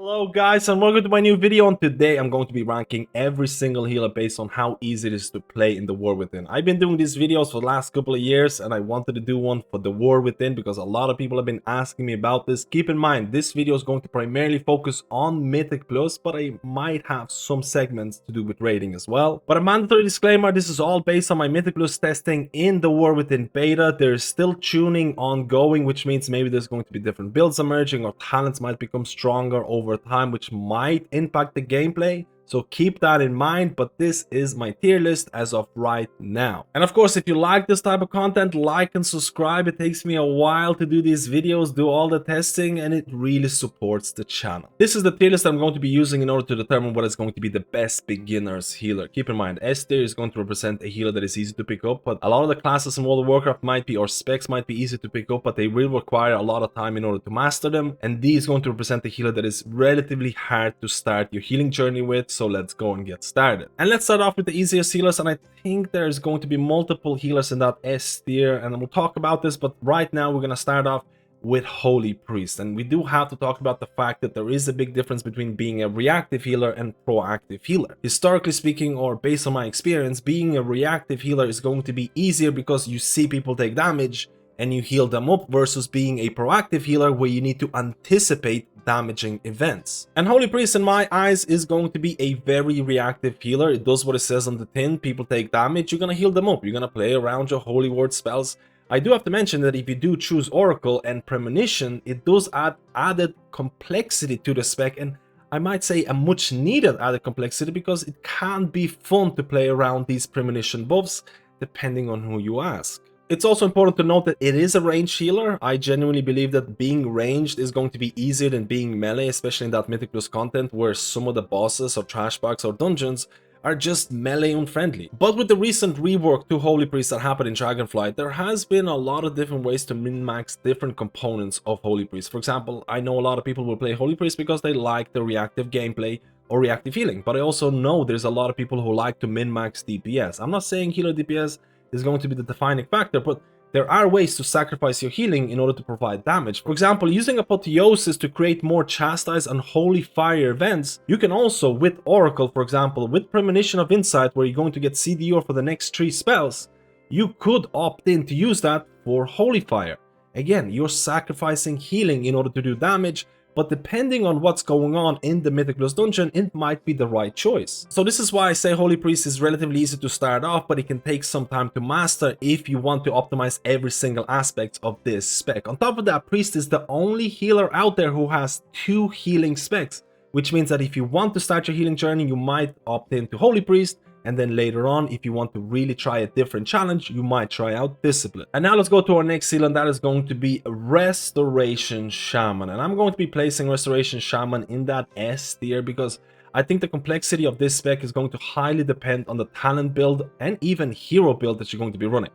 Hello guys and welcome to my new video, and today I'm going to be ranking every single healer based on how easy it is to play in the War Within. I've been doing these videos for the last couple of years and I wanted to do one for the War Within because a lot of people have been asking me about this. Keep in mind, this video is going to primarily focus on Mythic Plus, but I might have some segments to do with rating as well. But a mandatory disclaimer, this is all based on my Mythic Plus testing in the War Within beta. There's still tuning ongoing, which means maybe there's going to be different builds emerging or talents might become stronger over time, which might impact the gameplay. So keep that in mind, but this is my tier list as of right now. And of course, if you like this type of content, like and subscribe. It takes me a while to do these videos, do all the testing, and it really supports the channel. This is the tier list I'm going to be using in order to determine what is going to be the best beginner's healer. Keep in mind, S tier is going to represent a healer that is easy to pick up, but a lot of the classes in World of Warcraft might be, or specs might be easy to pick up, but they will require a lot of time in order to master them. And D is going to represent a healer that is relatively hard to start your healing journey with. So let's go and get started. And let's start off with the easiest healers, and I think there's going to be multiple healers in that S tier, and we'll talk about this, but right now we're going to start off with Holy Priest. And we do have to talk about the fact that there is a big difference between being a reactive healer and proactive healer. Historically speaking, or based on my experience, being a reactive healer is going to be easier because you see people take damage and you heal them up, versus being a proactive healer where you need to anticipate damaging events. And Holy Priest, in my eyes, is going to be a very reactive healer. It does what it says on the tin. People take damage, you're gonna heal them up, you're gonna play around your Holy Word spells. I do have to mention that if you do choose Oracle and Premonition, it does add added complexity to the spec, and I might say a much needed added complexity, because it can be fun to play around these Premonition buffs depending on who you ask. It's also important to note that it is a ranged healer. I genuinely believe that being ranged is going to be easier than being melee, especially in that Mythic Plus content where some of the bosses or trash bags or dungeons are just melee unfriendly. But with the recent rework to Holy Priest that happened in Dragonflight, there has been a lot of different ways to min-max different components of Holy Priest. For example, I know a lot of people will play Holy Priest because they like the reactive gameplay or reactive healing, but I also know there's a lot of people who like to min-max DPS. I'm not saying healer DPS is going to be the defining factor, but there are ways to sacrifice your healing in order to provide damage. For example, using Apotheosis to create more Chastise and Holy Fire events. You can also, with Oracle, for example, with Premonition of Insight, where you're going to get CDR for the next 3 spells, you could opt in to use that for Holy Fire. Again, you're sacrificing healing in order to do damage, but depending on what's going on in the Mythic Plus dungeon, it might be the right choice. So this is why I say Holy Priest is relatively easy to start off, but it can take some time to master if you want to optimize every single aspect of this spec. On top of that, Priest is the only healer out there who has 2 healing specs, which means that if you want to start your healing journey, you might opt into Holy Priest, and then later on, if you want to really try a different challenge, you might try out Discipline. And now let's go to our next healer, and that is going to be Restoration Shaman. And I'm going to be placing Restoration Shaman in that S tier because I think the complexity of this spec is going to highly depend on the talent build and even hero build that you're going to be running.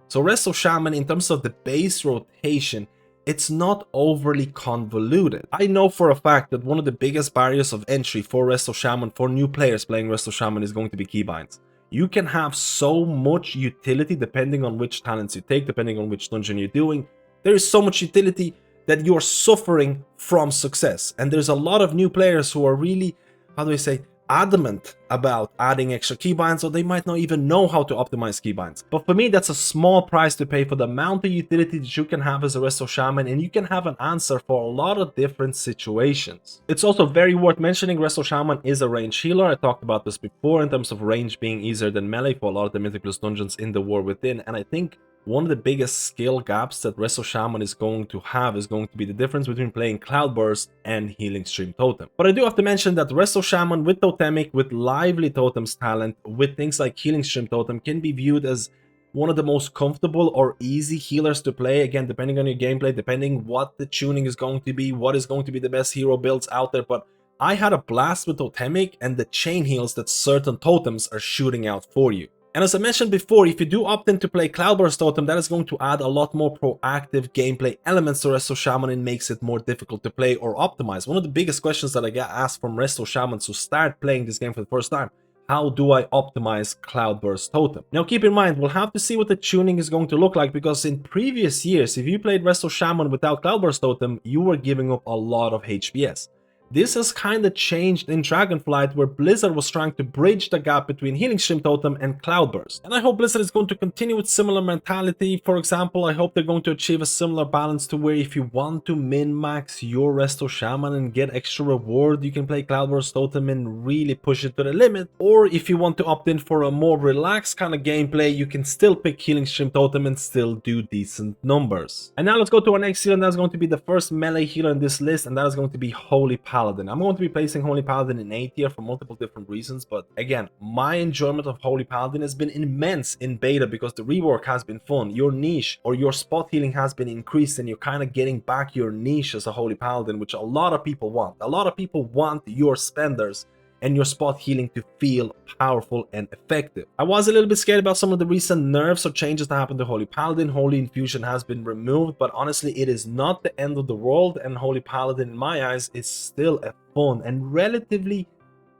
So Resto Shaman, in terms of the base rotation, it's not overly convoluted. I know for a fact that one of the biggest barriers of entry for Resto Shaman, for new players playing Resto Shaman, is going to be keybinds. You can have so much utility depending on which talents you take, depending on which dungeon you're doing. There is so much utility that you're suffering from success. And there's a lot of new players who are really, how do I say, adamant about adding extra keybinds, or they might not even know how to optimize keybinds. But for me, that's a small price to pay for the amount of utility that you can have as a Resto Shaman, and you can have an answer for a lot of different situations. It's also very worth mentioning Resto Shaman is a range healer. I talked about this before in terms of range being easier than melee for a lot of the Mythic Plus dungeons in the War Within, and I think one of the biggest skill gaps that Resto Shaman is going to have is going to be the difference between playing Cloudburst and Healing Stream Totem. But I do have to mention that Resto Shaman with Totemic, with Lively Totem's talent, with things like Healing Stream Totem, can be viewed as one of the most comfortable or easy healers to play, again, depending on your gameplay, depending what the tuning is going to be, what is going to be the best hero builds out there. But I had a blast with Totemic and the chain heals that certain totems are shooting out for you. And as I mentioned before, if you do opt in to play Cloudburst Totem, that is going to add a lot more proactive gameplay elements to Resto Shaman and makes it more difficult to play or optimize. One of the biggest questions that I get asked from Resto Shamans who start playing this game for the first time: how do I optimize Cloudburst Totem? Now keep in mind, we'll have to see what the tuning is going to look like, because in previous years, if you played Resto Shaman without Cloudburst Totem, you were giving up a lot of HPS. This has kind of changed in Dragonflight, where Blizzard was trying to bridge the gap between Healing Stream Totem and Cloudburst. And I hope Blizzard is going to continue with similar mentality. For example, I hope they're going to achieve a similar balance to where if you want to min-max your Resto Shaman and get extra reward, you can play Cloudburst Totem and really push it to the limit. Or if you want to opt in for a more relaxed kind of gameplay, you can still pick Healing Stream Totem and still do decent numbers. And now let's go to our next healer, and that's going to be the first melee healer in this list, and that is going to be Holy Paladin. I'm going to be placing Holy Paladin in A tier for multiple different reasons, but again, my enjoyment of Holy Paladin has been immense in beta because the rework has been fun. Your niche or your spot healing has been increased, and you're kind of getting back your niche as a Holy Paladin, which a lot of people want. A lot of people want your spenders and your spot healing to feel powerful and effective. I was a little bit scared about some of the recent nerfs or changes that happened to Holy Paladin. Holy Infusion has been removed, but honestly, it is not the end of the world, and Holy Paladin, in my eyes, is still a fun and relatively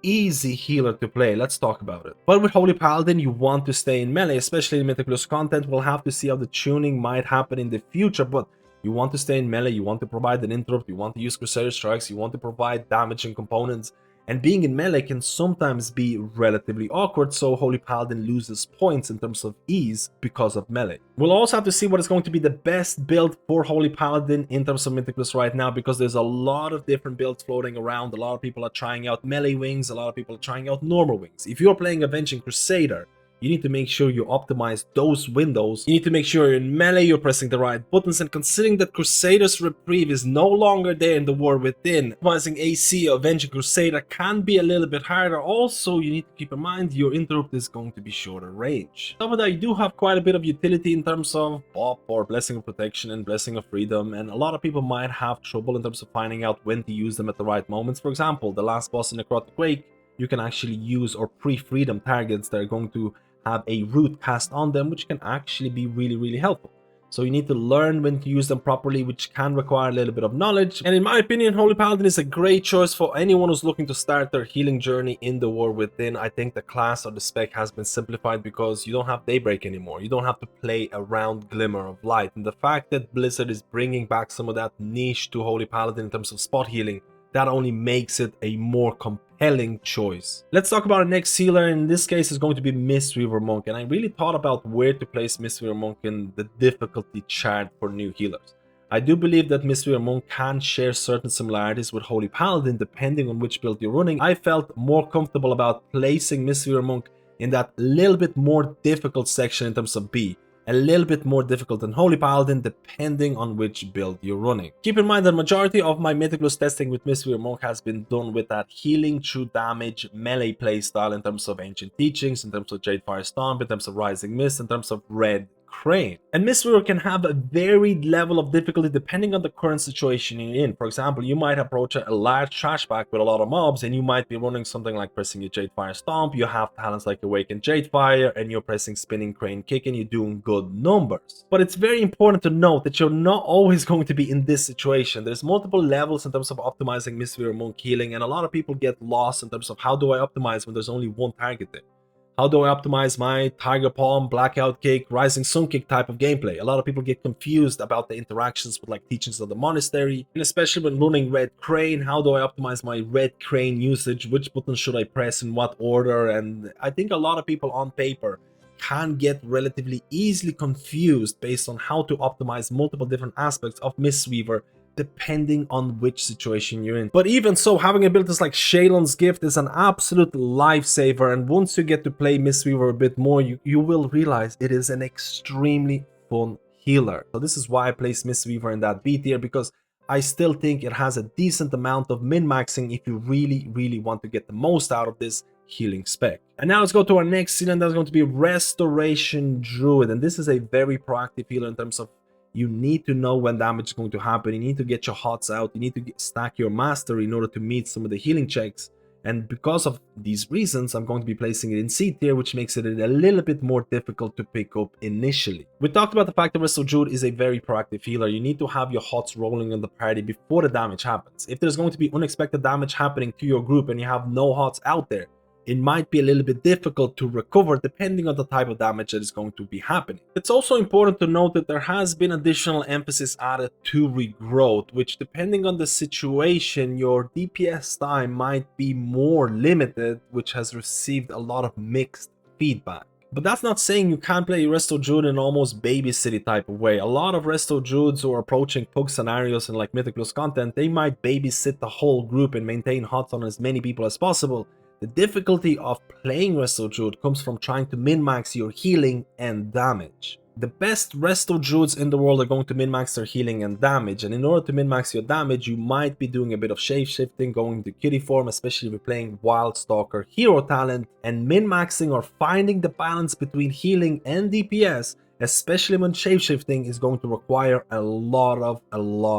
easy healer to play. Let's talk about it. But with Holy Paladin, you want to stay in melee, especially in Mythic content. We'll have to see how the tuning might happen in the future, but you want to stay in melee, you want to provide an interrupt, you want to use Crusader Strikes, you want to provide damaging components. And being in melee can sometimes be relatively awkward, so Holy Paladin loses points in terms of ease because of melee. We'll also have to see what is going to be the best build for Holy Paladin in terms of Mythic Plus right now, because there's a lot of different builds floating around. A lot of people are trying out melee wings, a lot of people are trying out normal wings. If you're playing Avenging Crusader, you need to make sure you optimize those windows. You need to make sure you're in melee, you're pressing the right buttons, and considering that Crusader's Reprieve is no longer there in the War Within, optimizing AC Avenging Crusader can be a little bit harder. Also, you need to keep in mind your interrupt is going to be shorter range. On top of that, you do have quite a bit of utility in terms of Bop or Blessing of Protection and Blessing of Freedom, and a lot of people might have trouble in terms of finding out when to use them at the right moments. For example, the last boss in Necrotic Quake, you can actually use or pre-freedom targets that are going to have a root cast on them, which can actually be really helpful. So you need to learn when to use them properly, which can require a little bit of knowledge. And in my opinion, Holy Paladin is a great choice for anyone who's looking to start their healing journey in the War Within. I think the class or the spec has been simplified because you don't have Daybreak anymore. You don't have to play around Glimmer of Light. And the fact that Blizzard is bringing back some of that niche to Holy Paladin in terms of spot healing, that only makes it a more compelling choice. Let's talk about our next healer. In this case, is going to be Mistweaver Monk, and I really thought about where to place Mistweaver Monk in the difficulty chart for new healers. I do believe that Mistweaver Monk can share certain similarities with Holy Paladin depending on which build you're running. I felt more comfortable about placing Mistweaver Monk in that little bit more difficult section in terms of B. A little bit more difficult than Holy Paladin depending on which build you're running. Keep in mind that the majority of my Mythic Plus testing with Mistweaver Monk has been done with that healing through damage melee playstyle in terms of Ancient Teachings, in terms of Jadefire Stomp, in terms of Rising Mist, in terms of Red Crane. And Mistweaver can have a varied level of difficulty depending on the current situation you're in. For example, you might approach a large trashback with a lot of mobs and you might be running something like pressing your Jadefire Stomp, you have talents like Awaken Jadefire, and you're pressing Spinning Crane Kick and you're doing good numbers. But it's very important to note that you're not always going to be in this situation. There's multiple levels in terms of optimizing Mistweaver Monk healing, and a lot of people get lost in terms of how do I optimize when there's only one target there. How do I optimize my Tiger Palm, Blackout Kick, Rising Sun Kick type of gameplay? A lot of people get confused about the interactions with like Teachings of the Monastery, and especially when running Red Crane, how do I optimize my Red Crane usage? Which button should I press in what order? And I think a lot of people on paper can get relatively easily confused based on how to optimize multiple different aspects of Mistweaver depending on which situation you're in. But even so, having abilities like Shalon's Gift is an absolute lifesaver, and once you get to play Mistweaver a bit more, you will realize it is an extremely fun healer. So this is why I place Mistweaver in that B tier, because I still think it has a decent amount of min-maxing if you really want to get the most out of this healing spec. And now let's go to our next healer, and that's going to be Restoration Druid, and this is a very proactive healer in terms of you need to know when damage is going to happen, you need to get your HOTS out, you need to stack your mastery in order to meet some of the healing checks. And because of these reasons, I'm going to be placing it in C tier, which makes it a little bit more difficult to pick up initially. We talked about the fact that Resto Druid is a very proactive healer. You need to have your HOTS rolling in the party before the damage happens. If there's going to be unexpected damage happening to your group and you have no HOTS out there, it might be a little bit difficult to recover depending on the type of damage that is going to be happening. It's also important to note that there has been additional emphasis added to regrowth, which depending on the situation, your DPS time might be more limited, which has received a lot of mixed feedback. But that's not saying you can't play Resto Druid in almost baby city type of way. A lot of Resto Druids who are approaching Pug scenarios and like Mythic Plus content, they might babysit the whole group and maintain HOTS on as many people as possible. The difficulty of playing Resto Druid comes from trying to min-max your healing and damage. The best Resto Druids in the world are going to min-max their healing and damage, and in order to min-max your damage, you might be doing a bit of shape-shifting, going to kitty form, especially if you're playing Wild Stalker hero talent, and min-maxing or finding the balance between healing and DPS, especially when shape-shifting, is going to require a lot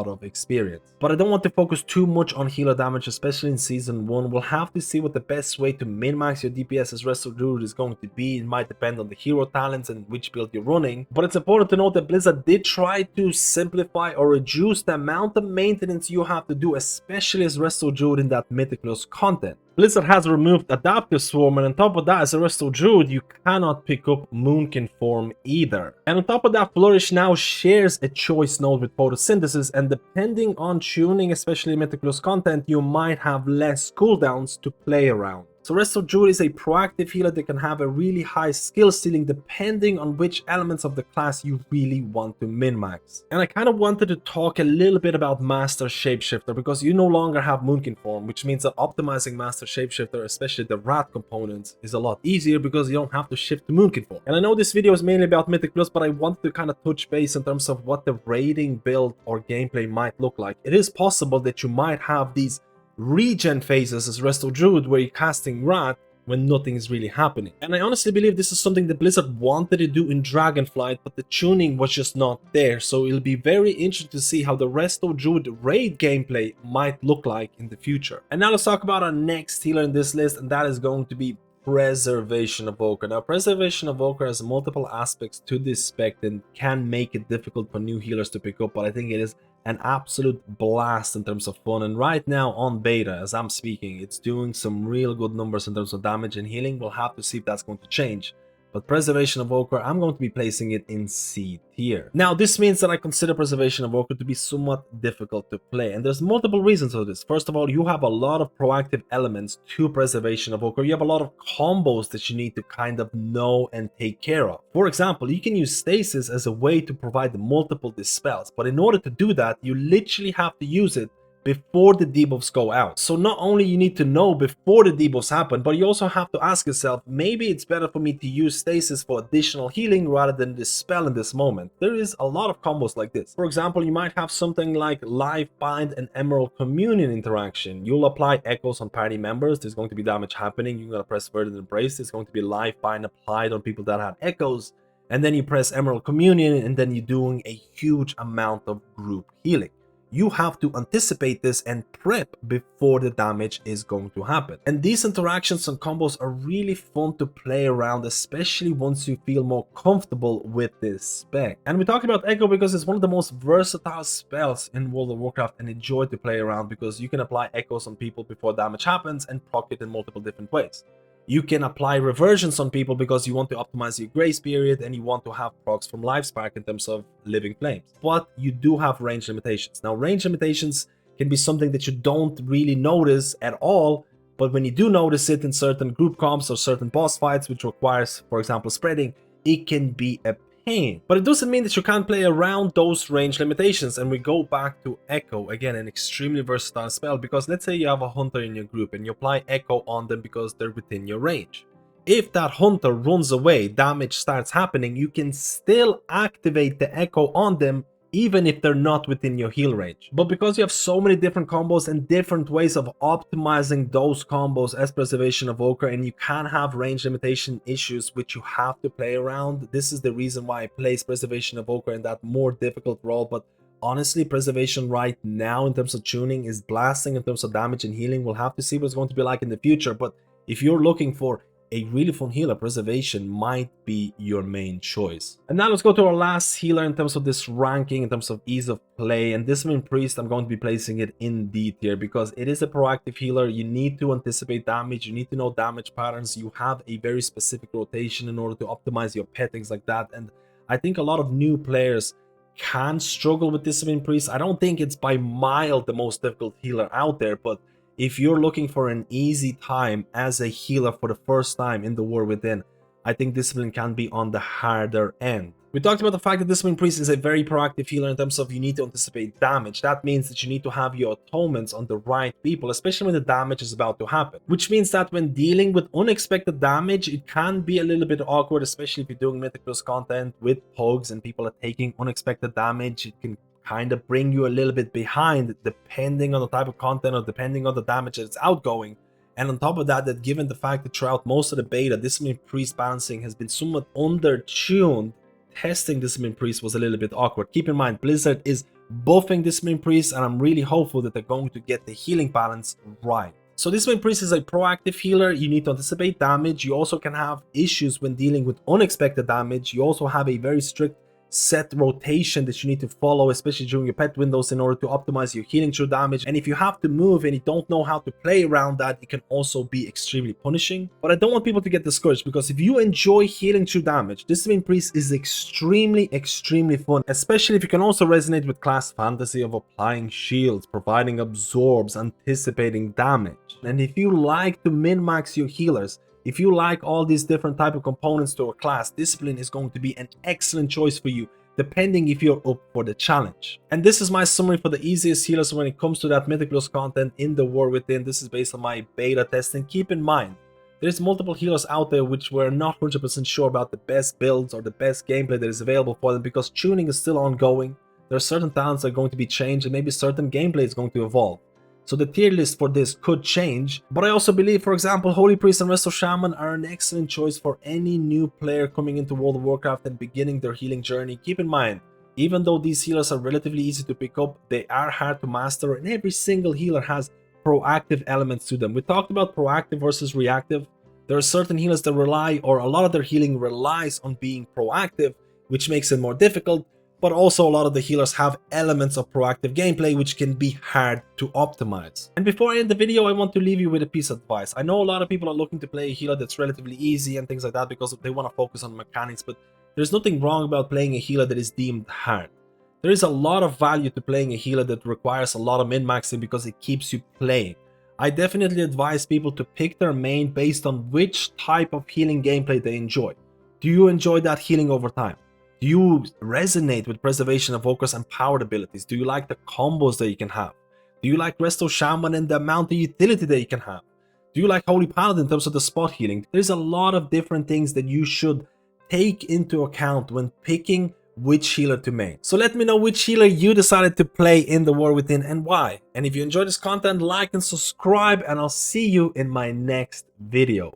of experience. But I don't want to focus too much on healer damage, especially in Season 1. We'll have to see what the best way to min-max your DPS as Resto Druid is going to be. It might depend on the hero talents and which build you're running. But it's important to note that Blizzard did try to simplify or reduce the amount of maintenance you have to do, especially as Resto Druid in that Mythic Plus content. Blizzard has removed Adaptive Swarm, and on top of that, as a Resto Druid, you cannot pick up Moonkin form either. And on top of that, Flourish now shares a choice node with Photosynthesis, and depending on tuning, especially Mythic Plus content, you might have less cooldowns to play around. So Resto Druid is a proactive healer that can have a really high skill ceiling depending on which elements of the class you really want to min-max. And I kind of wanted to talk a little bit about Master Shapeshifter because you no longer have Moonkin form, which means that optimizing Master Shapeshifter, especially the rat components, is a lot easier because you don't have to shift to Moonkin form. And I know this video is mainly about Mythic Plus, but I wanted to kind of touch base in terms of what the raiding build or gameplay might look like. It is possible that you might have these regen phases as Resto Druid where you're casting Rat when nothing is really happening. And I honestly believe this is something that Blizzard wanted to do in Dragonflight, but the tuning was just not there. So it'll be very interesting to see how the Resto Druid raid gameplay might look like in the future. And now let's talk about our next healer in this list, and that is going to be Preservation Evoker. Now, Preservation Evoker has multiple aspects to this spec that can make it difficult for new healers to pick up, but I think it is an absolute blast in terms of fun. And right now on beta, as I'm speaking, it's doing some real good numbers in terms of damage and healing. We'll have to see if that's going to change. But Preservation Evoker, I'm going to be placing it in C tier. Now, this means that I consider Preservation Evoker to be somewhat difficult to play, and there's multiple reasons for this. First of all, you have a lot of proactive elements to Preservation Evoker. You have a lot of combos that you need to kind of know and take care of. For example, you can use Stasis as a way to provide multiple dispels, but in order to do that, you literally have to use it before the debuffs go out. So not only you need to know before the debuffs happen, but you also have to ask yourself, maybe it's better for me to use Stasis for additional healing rather than dispel in this moment. There is a lot of combos like this. For example, you might have something like Life Bind and Emerald Communion interaction. You'll apply echoes on party members, there's going to be damage happening, you're going to press Verdant Embrace, there's going to be Life Bind applied on people that have echoes, and then you press Emerald Communion, and then you're doing a huge amount of group healing. You have to anticipate this and prep before the damage is going to happen. And these interactions and combos are really fun to play around, especially once you feel more comfortable with this spec. And we talk about Echo because it's one of the most versatile spells in World of Warcraft and enjoy to play around because you can apply echoes on people before damage happens and proc it in multiple different ways. You can apply reversions on people because you want to optimize your grace period and you want to have procs from Lifespark in terms of Living Flames. But you do have range limitations. Now, range limitations can be something that you don't really notice at all, but when you do notice it in certain group comps or certain boss fights, which requires, for example, spreading, it can be a pain. But it doesn't mean that you can't play around those range limitations, and we go back to Echo, again an extremely versatile spell, because let's say you have a hunter in your group and you apply Echo on them because they're within your range. If that hunter runs away, damage starts happening, you can still activate the Echo on them even if they're not within your heal range. But because you have so many different combos and different ways of optimizing those combos as Preservation Evoker, and you can have range limitation issues which you have to play around, this is the reason why I place Preservation Evoker in that more difficult role. But honestly, Preservation right now in terms of tuning is blasting in terms of damage and healing. We'll have to see what it's going to be like in the future, but if you're looking for a really fun healer, preservation might be your main choice. And now let's go to our last healer in terms of this ranking, in terms of ease of play. And Discipline Priest, I'm going to be placing it in D tier because it is a proactive healer. You need to anticipate damage, you need to know damage patterns, you have a very specific rotation in order to optimize your pet, things like that. And I think a lot of new players can struggle with Discipline Priest. I don't think it's by mile the most difficult healer out there, but if you're looking for an easy time as a healer for the first time in the War Within, I think Discipline can be on the harder end. We talked about the fact that Discipline Priest is a very proactive healer in terms of you need to anticipate damage. That means that you need to have your atonements on the right people, especially when the damage is about to happen. Which means that when dealing with unexpected damage, it can be a little bit awkward, especially if you're doing Mythic Plus content with pogs and people are taking unexpected damage. It can kind of bring you a little bit behind depending on the type of content or depending on the damage that's outgoing. And on top of that, given the fact that throughout most of the beta, Discipline Priest balancing has been somewhat under-tuned, testing Discipline Priest was a little bit awkward. Keep in mind, Blizzard is buffing Discipline Priest, and I'm really hopeful that they're going to get the healing balance right. So Discipline Priest is a proactive healer. You need to anticipate damage. You also can have issues when dealing with unexpected damage. You also have a very strict set rotation that you need to follow, especially during your pet windows, in order to optimize your healing through damage. And if you have to move and you don't know how to play around that, it can also be extremely punishing. But I don't want people to get discouraged, because if you enjoy healing through damage, Discipline Priest is extremely fun, especially if you can also resonate with class fantasy of applying shields, providing absorbs, anticipating damage. And if you like to min-max your healers, if you like all these different type of components to a class, Discipline is going to be an excellent choice for you, depending if you're up for the challenge. And this is my summary for the easiest healers when it comes to that Mythic Plus content in the War Within. This is based on my beta testing. Keep in mind, there's multiple healers out there which we're not 100% sure about the best builds or the best gameplay that is available for them, because tuning is still ongoing. There are certain talents that are going to be changed, and maybe certain gameplay is going to evolve. So the tier list for this could change, but I also believe, for example, Holy Priest and Resto Shaman are an excellent choice for any new player coming into World of Warcraft and beginning their healing journey. Keep in mind, even though these healers are relatively easy to pick up, they are hard to master, and every single healer has proactive elements to them. We talked about proactive versus reactive. There are certain healers that rely, or a lot of their healing relies on being proactive, which makes it more difficult. But also a lot of the healers have elements of proactive gameplay which can be hard to optimize. And before I end the video, I want to leave you with a piece of advice. I know a lot of people are looking to play a healer that's relatively easy and things like that because they want to focus on mechanics, but there's nothing wrong about playing a healer that is deemed hard. There is a lot of value to playing a healer that requires a lot of min-maxing because it keeps you playing. I definitely advise people to pick their main based on which type of healing gameplay they enjoy. Do you enjoy that healing over time? Do you resonate with preservation, evokers, and powered abilities? Do you like the combos that you can have? Do you like Resto Shaman and the amount of utility that you can have? Do you like Holy Paladin in terms of the spot healing? There's a lot of different things that you should take into account when picking which healer to main. So let me know which healer you decided to play in the War Within and why. And if you enjoyed this content, like and subscribe, and I'll see you in my next video.